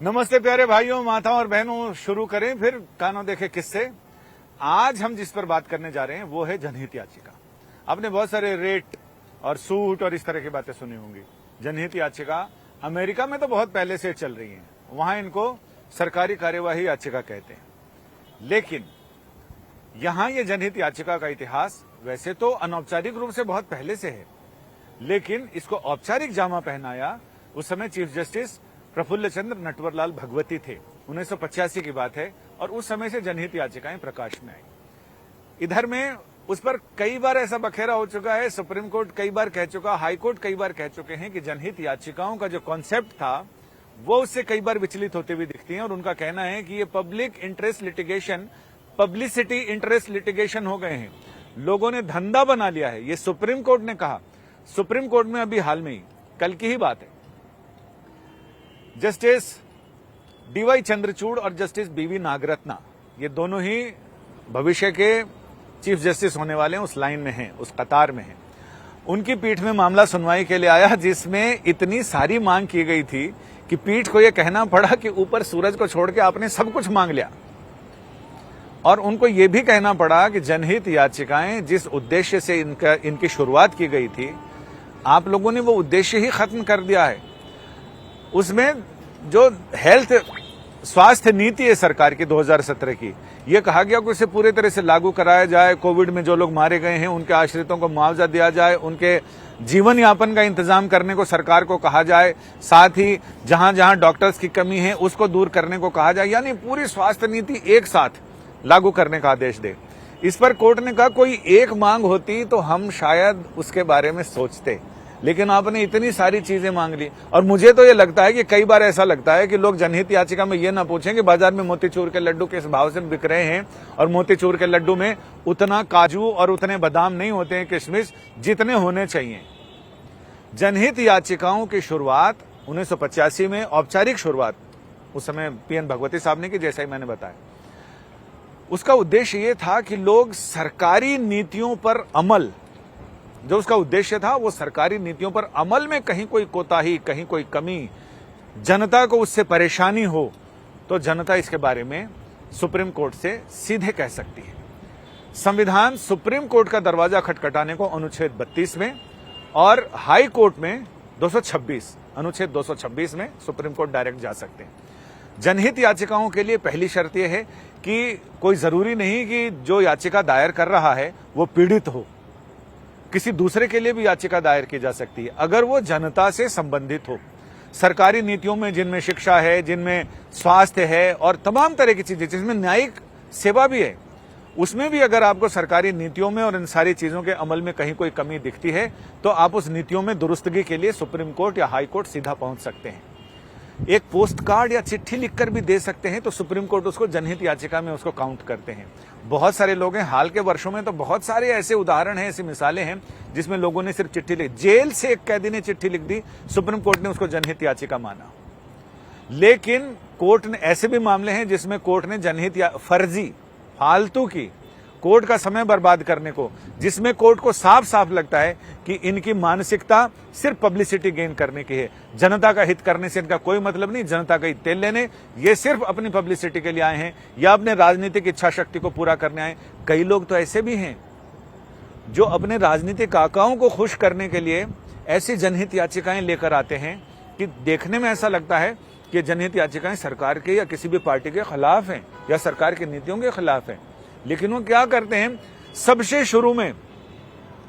नमस्ते प्यारे भाइयों, माताओं और बहनों। शुरू करें फिर कानों देखे किससे। आज हम जिस पर बात करने जा रहे हैं वो है जनहित याचिका। आपने बहुत सारे रेट और सूट और इस तरह की बातें सुनी होंगी। जनहित याचिका अमेरिका में तो बहुत पहले से चल रही है, वहां इनको सरकारी कार्यवाही याचिका कहते हैं। लेकिन यहां ये जनहित याचिका का इतिहास वैसे तो अनौपचारिक रूप से बहुत पहले से है, लेकिन इसको औपचारिक जामा पहनाया उस समय चीफ जस्टिस प्रफुल्ल चंद्र नटवरलाल भगवती थे। 1985 की बात है और उस समय से जनहित याचिकाएं प्रकाश में आई। इधर में उस पर कई बार ऐसा बखेरा हो चुका है, सुप्रीम कोर्ट कई बार कह चुका, हाई कोर्ट कई बार कह चुके हैं कि जनहित याचिकाओं का जो कॉन्सेप्ट था वो उससे कई बार विचलित होते हुए दिखती हैं और उनका कहना है कि ये public interest litigation, publicity interest litigation हो गए हैं, लोगों ने धंधा बना लिया है। ये सुप्रीम कोर्ट ने कहा। सुप्रीम कोर्ट में अभी हाल में ही, कल की ही बात है, जस्टिस डीवाई चंद्रचूड़ और जस्टिस बीवी नागरत्ना, ये दोनों ही भविष्य के चीफ जस्टिस होने वाले हैं, उस लाइन में हैं, उस कतार में हैं। उनकी पीठ में मामला सुनवाई के लिए आया, जिसमें इतनी सारी मांग की गई थी कि पीठ को यह कहना पड़ा कि ऊपर सूरज को छोड़ के आपने सब कुछ मांग लिया। और उनको यह भी कहना पड़ा कि जनहित याचिकाएं जिस उद्देश्य से इनकी शुरुआत की गई थी, आप लोगों ने वो उद्देश्य ही खत्म कर दिया है। उसमें जो हेल्थ स्वास्थ्य नीति है सरकार की 2017 की, ये कहा गया कि उसे पूरी तरह से लागू कराया जाए। कोविड में जो लोग मारे गए हैं उनके आश्रितों को मुआवजा दिया जाए, उनके जीवन यापन का इंतजाम करने को सरकार को कहा जाए, साथ ही जहां जहां डॉक्टर्स की कमी है उसको दूर करने को कहा जाए, यानी पूरी स्वास्थ्य नीति एक साथ लागू करने का आदेश दे। इस पर कोर्ट ने कहा कोई एक मांग होती तो हम शायद उसके बारे में सोचते, लेकिन आपने इतनी सारी चीजें मांग ली। और मुझे तो ये लगता है कि कई बार ऐसा लगता है कि लोग जनहित याचिका में ये ना पूछें कि बाजार में मोतीचूर के लड्डू किस भाव से बिक रहे हैं, और मोतीचूर के लड्डू में उतना काजू और उतने बादाम नहीं होते हैं, किशमिश, जितने होने चाहिए। जनहित याचिकाओं की शुरुआत 1985 में, औपचारिक शुरुआत उस समय पीएन भगवती साहब ने की, जैसा ही मैंने बताया। उसका उद्देश्य ये था कि लोग सरकारी नीतियों पर अमल, जो उसका उद्देश्य था वो सरकारी नीतियों पर अमल में कहीं कोई कोताही, कहीं कोई कमी, जनता को उससे परेशानी हो तो जनता इसके बारे में सुप्रीम कोर्ट से सीधे कह सकती है। संविधान सुप्रीम कोर्ट का दरवाजा खटखटाने को अनुच्छेद 32 में और हाई कोर्ट में 226, अनुच्छेद 226 में सुप्रीम कोर्ट डायरेक्ट जा सकते हैं। जनहित याचिकाओं के लिए पहली शर्त यह है कि कोई जरूरी नहीं कि जो याचिका दायर कर रहा है वो पीड़ित हो, किसी दूसरे के लिए भी याचिका दायर की जा सकती है अगर वो जनता से संबंधित हो। सरकारी नीतियों में जिनमें शिक्षा है, जिनमें स्वास्थ्य है और तमाम तरह की चीजें, जिसमें न्यायिक सेवा भी है, उसमें भी अगर आपको सरकारी नीतियों में और इन सारी चीजों के अमल में कहीं कोई कमी दिखती है तो आप उस नीतियों में दुरुस्तगी के लिए सुप्रीम कोर्ट या हाई कोर्ट सीधा पहुंच सकते हैं। एक पोस्ट कार्ड या चिट्ठी लिखकर भी दे सकते हैं तो सुप्रीम कोर्ट उसको जनहित याचिका में उसको काउंट करते हैं। बहुत सारे लोग हैं, हाल के वर्षों में तो बहुत सारे ऐसे उदाहरण हैं, ऐसी मिसालें हैं जिसमें लोगों ने सिर्फ चिट्ठी लिख, जेल से एक कैदी ने चिट्ठी लिख दी, सुप्रीम कोर्ट ने उसको जनहित याचिका माना। लेकिन कोर्ट ने, ऐसे भी मामले हैं जिसमें कोर्ट ने जनहित फर्जी, फालतू की, कोर्ट का समय बर्बाद करने को, जिसमें कोर्ट को साफ साफ लगता है कि इनकी मानसिकता सिर्फ पब्लिसिटी गेन करने की है, जनता का हित करने से इनका कोई मतलब नहीं, जनता का हित तेल लेने, ये सिर्फ अपनी पब्लिसिटी के लिए आए हैं या अपने राजनीतिक इच्छा शक्ति को पूरा करने आए। कई लोग तो ऐसे भी हैं जो अपने राजनीतिक काकाओं को खुश करने के लिए ऐसी जनहित याचिकाएं लेकर आते हैं कि देखने में ऐसा लगता है कि जनहित याचिकाएं सरकार के या किसी भी पार्टी के खिलाफ हैं या सरकार की नीतियों के खिलाफ हैं। लेकिन वो क्या करते हैं, सबसे शुरू में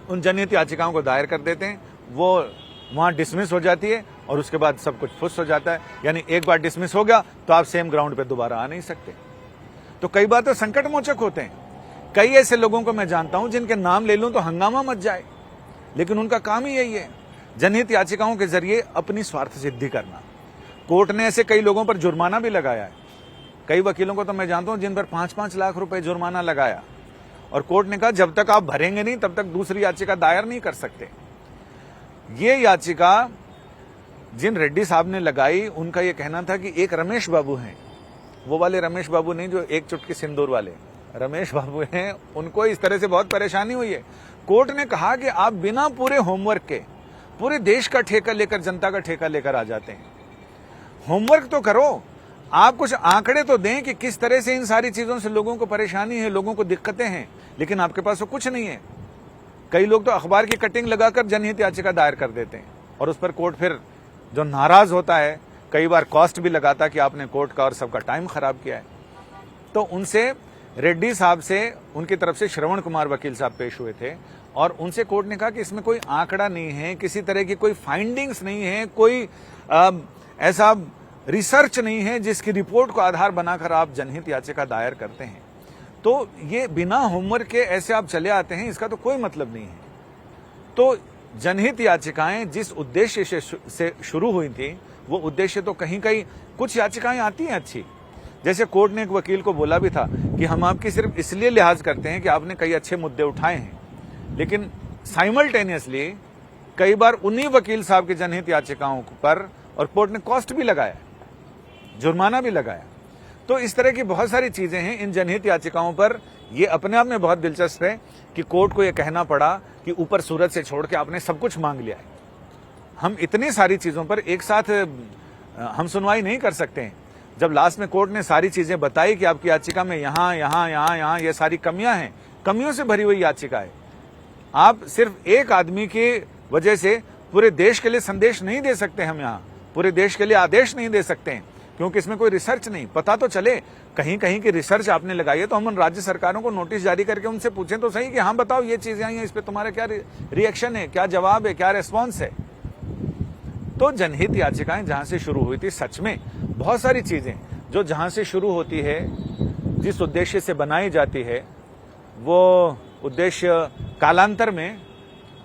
उन जनहित याचिकाओं को दायर कर देते हैं, वो वहां डिसमिस हो जाती है और उसके बाद सब कुछ फुस हो जाता है। यानी एक बार डिसमिस हो गया तो आप सेम ग्राउंड पे दोबारा आ नहीं सकते। तो कई बार तो संकट मोचक होते हैं। कई ऐसे लोगों को मैं जानता हूं जिनके नाम ले लूं तो हंगामा मच जाए, लेकिन उनका काम ही यही है, जनहित याचिकाओं के जरिए अपनी स्वार्थ सिद्धि करना। कोर्ट ने ऐसे कई लोगों पर जुर्माना भी लगाया है। कई वकीलों को तो मैं जानता हूं जिन पर 5-5 लाख रुपए जुर्माना लगाया, और कोर्ट ने कहा जब तक आप भरेंगे नहीं तब तक दूसरी याचिका दायर नहीं कर सकते। ये याचिका जिन रेड्डी साहब ने लगाई, उनका यह कहना था कि एक रमेश बाबू हैं, वो वाले रमेश बाबू नहीं जो एक चुटकी सिंदूर वाले रमेश बाबू हैं, उनको इस तरह से बहुत परेशानी हुई है। कोर्ट ने कहा कि आप बिना पूरे होमवर्क के पूरे देश का ठेका लेकर, जनता का ठेका लेकर आ जाते हैं। होमवर्क तो करो, आप कुछ आंकड़े तो दें कि किस तरह से इन सारी चीजों से लोगों को परेशानी है, लोगों को दिक्कतें हैं, लेकिन आपके पास तो कुछ नहीं है। कई लोग तो अखबार की कटिंग लगाकर जनहित याचिका दायर कर देते हैं और उस पर कोर्ट फिर जो नाराज होता है, कई बार कॉस्ट भी लगाता कि आपने कोर्ट का और सबका टाइम खराब किया है। तो उनसे रेड्डी साहब से, उनकी तरफ से श्रवण कुमार वकील साहब पेश हुए थे और उनसे कोर्ट ने कहा कि इसमें कोई आंकड़ा नहीं है, किसी तरह की कोई फाइंडिंग्स नहीं है, कोई ऐसा रिसर्च नहीं है जिसकी रिपोर्ट को आधार बनाकर आप जनहित याचिका दायर करते हैं। तो ये बिना होमवर्क के ऐसे आप चले आते हैं, इसका तो कोई मतलब नहीं है। तो जनहित याचिकाएं जिस उद्देश्य से शुरू हुई थी, वो उद्देश्य तो कहीं कहीं कुछ याचिकाएं आती हैं अच्छी। जैसे कोर्ट ने एक वकील को बोला भी था कि हम आपकी सिर्फ इसलिए लिहाज करते हैं कि आपने कई अच्छे मुद्दे उठाए हैं, लेकिन साइमल्टेनियसली कई बार उन्हीं वकील साहब की जनहित याचिकाओं पर और कोर्ट ने कॉस्ट भी लगाया, जुर्माना भी लगाया। तो इस तरह की बहुत सारी चीजें हैं इन जनहित याचिकाओं पर। ये अपने आप में बहुत दिलचस्प है कि कोर्ट को यह कहना पड़ा कि ऊपर सूरज से छोड़ के आपने सब कुछ मांग लिया है। हम इतनी सारी चीजों पर एक साथ हम सुनवाई नहीं कर सकते हैं। जब लास्ट में कोर्ट ने सारी चीजें बताई कि आपकी याचिका में यहां यहां यहां यहां ये सारी कमियां हैं, कमियों से भरी हुई याचिका है, आप सिर्फ एक आदमी की वजह से पूरे देश के लिए संदेश नहीं दे सकते। हम यहाँ पूरे देश के लिए आदेश नहीं दे सकते हैं, क्योंकि इसमें कोई रिसर्च नहीं। पता तो चले कहीं कहीं की रिसर्च आपने लगाई है तो हम राज्य सरकारों को नोटिस जारी करके उनसे पूछें तो सही कि हाँ बताओ ये चीजें आई हैं, इस पे तुम्हारा क्या रिएक्शन है, क्या जवाब है, क्या रेस्पॉन्स है। तो जनहित याचिकाएं जहां से शुरू हुई थी, सच में बहुत सारी चीजें जो जहां से शुरू होती है, जिस उद्देश्य से बनाई जाती है, वो उद्देश्य कालांतर में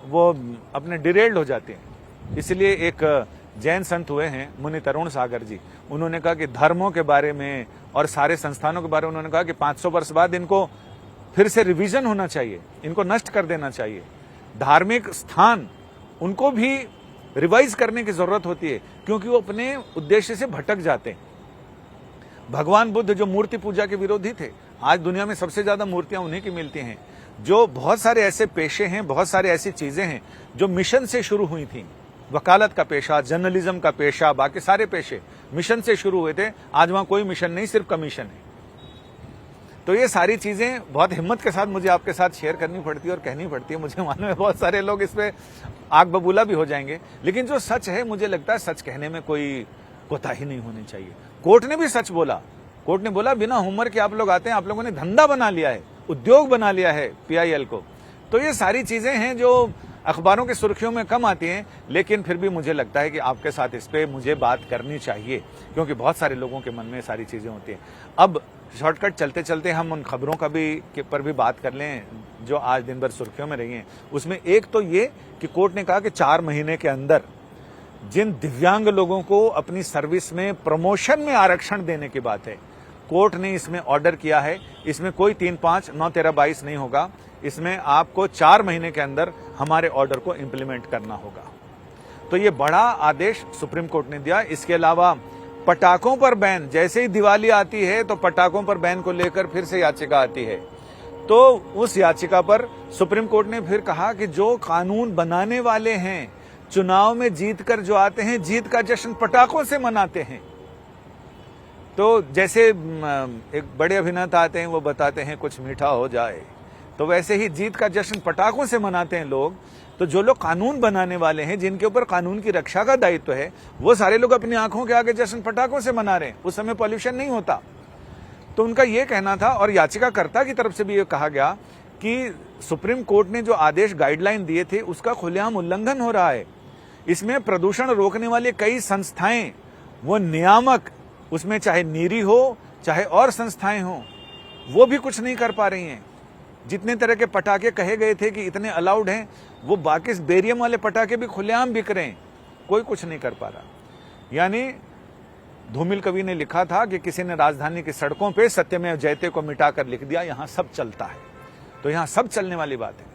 वो अपने डिरेल्ड हो जाते हैं। इसलिए एक जैन संत हुए हैं मुनि तरुण सागर जी, उन्होंने कहा कि धर्मों के बारे में और सारे संस्थानों के बारे में उन्होंने कहा कि 500 वर्ष बाद इनको फिर से रिवीजन होना चाहिए, इनको नष्ट कर देना चाहिए। धार्मिक स्थान उनको भी रिवाइज करने की जरूरत होती है, क्योंकि वो अपने उद्देश्य से भटक जाते हैं। भगवान बुद्ध जो मूर्ति पूजा के विरोधी थे, आज दुनिया में सबसे ज्यादा मूर्तियां उन्हीं की मिलती हैं। जो बहुत सारे ऐसे पेशे हैं, बहुत सारे ऐसी चीजें हैं जो मिशन से शुरू हुई थी। वकालत का पेशा, जर्नलिज्म का पेशा, बाकी सारे पेशे मिशन से शुरू हुए थे। आज वहां कोई मिशन नहीं, सिर्फ कमीशन है। तो ये सारी चीजें बहुत हिम्मत के साथ मुझे आपके साथ शेयर करनी पड़ती है और कहनी पड़ती है। मुझे मालूम है बहुत सारे लोग इस पे आग बबूला भी हो जाएंगे, लेकिन जो सच है, मुझे लगता है सच कहने में कोई कोताही नहीं होनी चाहिए। कोर्ट ने भी सच बोला। कोर्ट ने बोला बिना होमवर्क के आप लोग आते हैं, आप लोगों ने धंधा बना लिया है, उद्योग बना लिया है PIL को। तो ये सारी चीजें हैं जो अखबारों की सुर्खियों में कम आती हैं, लेकिन फिर भी मुझे लगता है कि आपके साथ इस पे मुझे बात करनी चाहिए, क्योंकि बहुत सारे लोगों के मन में सारी चीजें होती हैं। अब शॉर्टकट चलते चलते हम उन खबरों का भी पर भी बात कर लें जो आज दिन भर सुर्खियों में रही हैं। उसमें एक तो ये कि कोर्ट ने कहा कि 4 महीने के अंदर जिन दिव्यांग लोगों को अपनी सर्विस में प्रमोशन में आरक्षण देने की बात है, कोर्ट ने इसमें ऑर्डर किया है। इसमें कोई 3-5, 9-13-22 नहीं होगा। इसमें आपको 4 महीने के अंदर हमारे ऑर्डर को इंप्लीमेंट करना होगा। तो ये बड़ा आदेश सुप्रीम कोर्ट ने दिया। इसके अलावा पटाखों पर बैन, जैसे ही दिवाली आती है तो पटाखों पर बैन को लेकर फिर से याचिका आती है। तो उस याचिका पर सुप्रीम कोर्ट ने फिर कहा कि जो कानून बनाने वाले हैं, चुनाव में जीतकर जो आते हैं, जीत का जश्न पटाखों से मनाते हैं। तो जैसे एक बड़े अभिनेता आते हैं, वो बताते हैं कुछ मीठा हो जाए, तो वैसे ही जीत का जश्न पटाखों से मनाते हैं लोग। तो जो लोग कानून बनाने वाले हैं, जिनके ऊपर कानून की रक्षा का दायित्व है, वो सारे लोग अपनी आंखों के आगे जश्न पटाखों से मना रहे हैं। उस समय पॉल्यूशन नहीं होता। तो उनका ये कहना था, और याचिकाकर्ता की तरफ से भी ये कहा गया कि सुप्रीम कोर्ट ने जो आदेश गाइडलाइन दिए थे उसका खुलेआम उल्लंघन हो रहा है। इसमें प्रदूषण रोकने वाली कई संस्थाएं, वो नियामक, उसमें चाहे नीरी हो चाहे और संस्थाएं हों, वो भी कुछ नहीं कर पा रही हैं। जितने तरह के पटाखे कहे गए थे कि इतने अलाउड हैं, वो बाकी बेरियम वाले पटाखे भी खुलेआम बिक रहे हैं, कोई कुछ नहीं कर पा रहा। यानी धूमिल कवि ने लिखा था कि किसी ने राजधानी की सड़कों पे सत्यमेव जयते को मिटाकर लिख दिया, यहां सब चलता है। तो यहां सब चलने वाली बात है।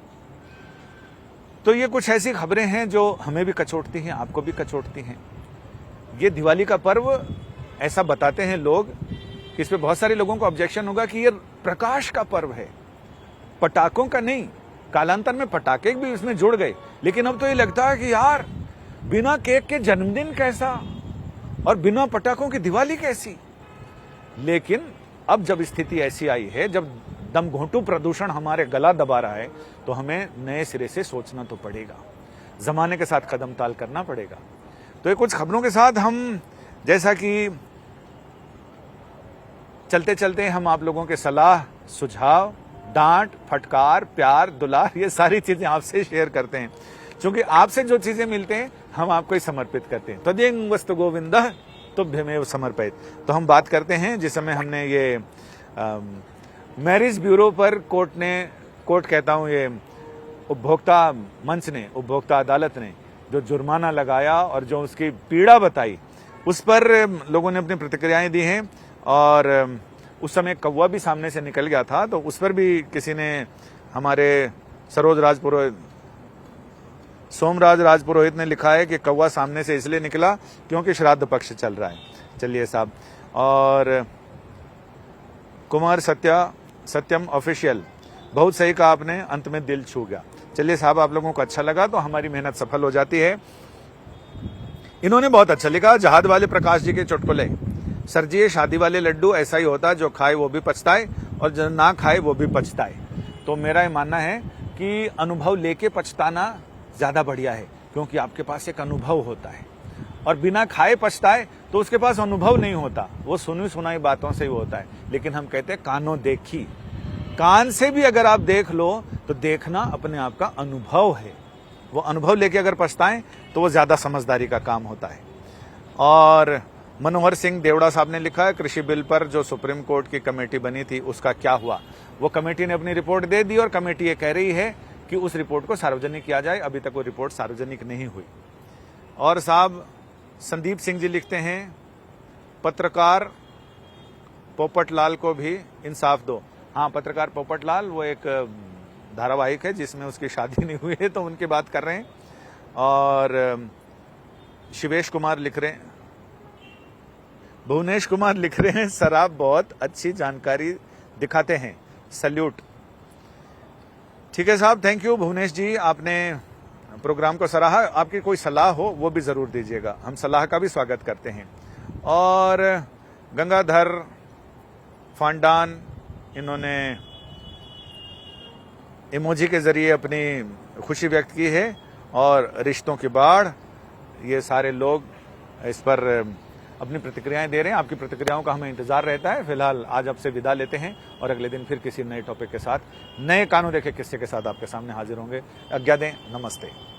तो ये कुछ ऐसी खबरें हैं जो हमें भी कचोटती हैं, आपको भी कचोटती हैं। ये दिवाली का पर्व ऐसा बताते हैं लोग, इस पे बहुत सारे लोगों को ऑब्जेक्शन होगा कि ये प्रकाश का पर्व है, पटाखों का नहीं। कालांतर में पटाखे भी इसमें जुड़ गए, लेकिन अब तो ये लगता है कि यार बिना केक के जन्मदिन कैसा और बिना पटाखों की दिवाली कैसी। लेकिन अब जब स्थिति ऐसी आई है, जब दम घोंटू प्रदूषण हमारे गला दबा रहा है, तो हमें नए सिरे से सोचना तो पड़ेगा, जमाने के साथ कदम ताल करना पड़ेगा। तो ये कुछ खबरों के साथ हम, जैसा कि चलते चलते हम आप लोगों के सलाह, सुझाव, डांट, फटकार, प्यार, दुलार, ये सारी चीजें आपसे शेयर करते हैं, क्योंकि आपसे जो चीजें मिलते हैं हम आपको ही समर्पित करते हैं। तदें वस्तु गोविंदः तुभ्यमेव समर्पित। तो हम बात करते हैं, जिस समय हमने ये मैरिज ब्यूरो पर कोर्ट कहता हूं, ये उपभोक्ता मंच ने, उपभोक्ता अदालत ने जो जुर्माना लगाया और जो उसकी पीड़ा बताई, उस पर लोगों ने अपनी प्रतिक्रियाएं दी हैं। और उस समय कौवा भी सामने से निकल गया था, तो उस पर भी किसी ने, हमारे सोमराज राजपुरोहित ने लिखा है कि कौवा सामने से इसलिए निकला क्योंकि श्राद्ध पक्ष चल रहा है। चलिए साहब। और कुमार सत्यम ऑफिशियल, बहुत सही कहा आपने, अंत में दिल छू गया। चलिए साहब, आप लोगों को अच्छा लगा तो हमारी मेहनत सफल हो जाती है। इन्होंने बहुत अच्छा लिखा, जहाद वाले प्रकाश जी के चुटकुले। सर जी, ये शादी वाले लड्डू ऐसा ही होता है, जो खाए वो भी पछताए और जो ना खाए वो भी पछताए। तो मेरा ये मानना है कि अनुभव लेके पछताना ज्यादा बढ़िया है, क्योंकि आपके पास एक अनुभव होता है। और बिना खाए पछताए तो उसके पास अनुभव नहीं होता, वो सुनी सुनाई बातों से ही होता है। लेकिन हम कहते हैं कानों देखी, कान से भी अगर आप देख लो तो देखना अपने आप का अनुभव है। वो अनुभव लेके अगर पछताएं तो वो ज्यादा समझदारी का काम होता है। और मनोहर सिंह देवड़ा साहब ने लिखा है, कृषि बिल पर जो सुप्रीम कोर्ट की कमेटी बनी थी उसका क्या हुआ। वो कमेटी ने अपनी रिपोर्ट दे दी और कमेटी ये कह रही है कि उस रिपोर्ट को सार्वजनिक किया जाए। अभी तक वो रिपोर्ट सार्वजनिक नहीं हुई। और साहब संदीप सिंह जी लिखते हैं, पत्रकार पोपटलाल को भी इंसाफ दो। हाँ, पत्रकार पोपटलाल, वो एक धारावाहिक है जिसमें उसकी शादी नहीं हुई है, तो उनकी बात कर रहे हैं। और शिवेश कुमार लिख रहे हैं, भुवनेश कुमार लिख रहे हैं, सर आप बहुत अच्छी जानकारी दिखाते हैं, सल्यूट। ठीक है साहब, थैंक यू भुवनेश जी, आपने प्रोग्राम को सराहा। आपकी कोई सलाह हो वो भी जरूर दीजिएगा, हम सलाह का भी स्वागत करते हैं। और गंगाधर फांडान, इन्होंने इमोजी के जरिए अपनी खुशी व्यक्त की है। और रिश्तों की बाढ़, ये सारे लोग इस पर अपनी प्रतिक्रियाएं दे रहे हैं। आपकी प्रतिक्रियाओं का हमें इंतजार रहता है। फिलहाल आज आपसे विदा लेते हैं और अगले दिन फिर किसी नए टॉपिक के साथ, नए कानों देखे किस्से के साथ आपके सामने हाजिर होंगे। आज्ञा दें, नमस्ते।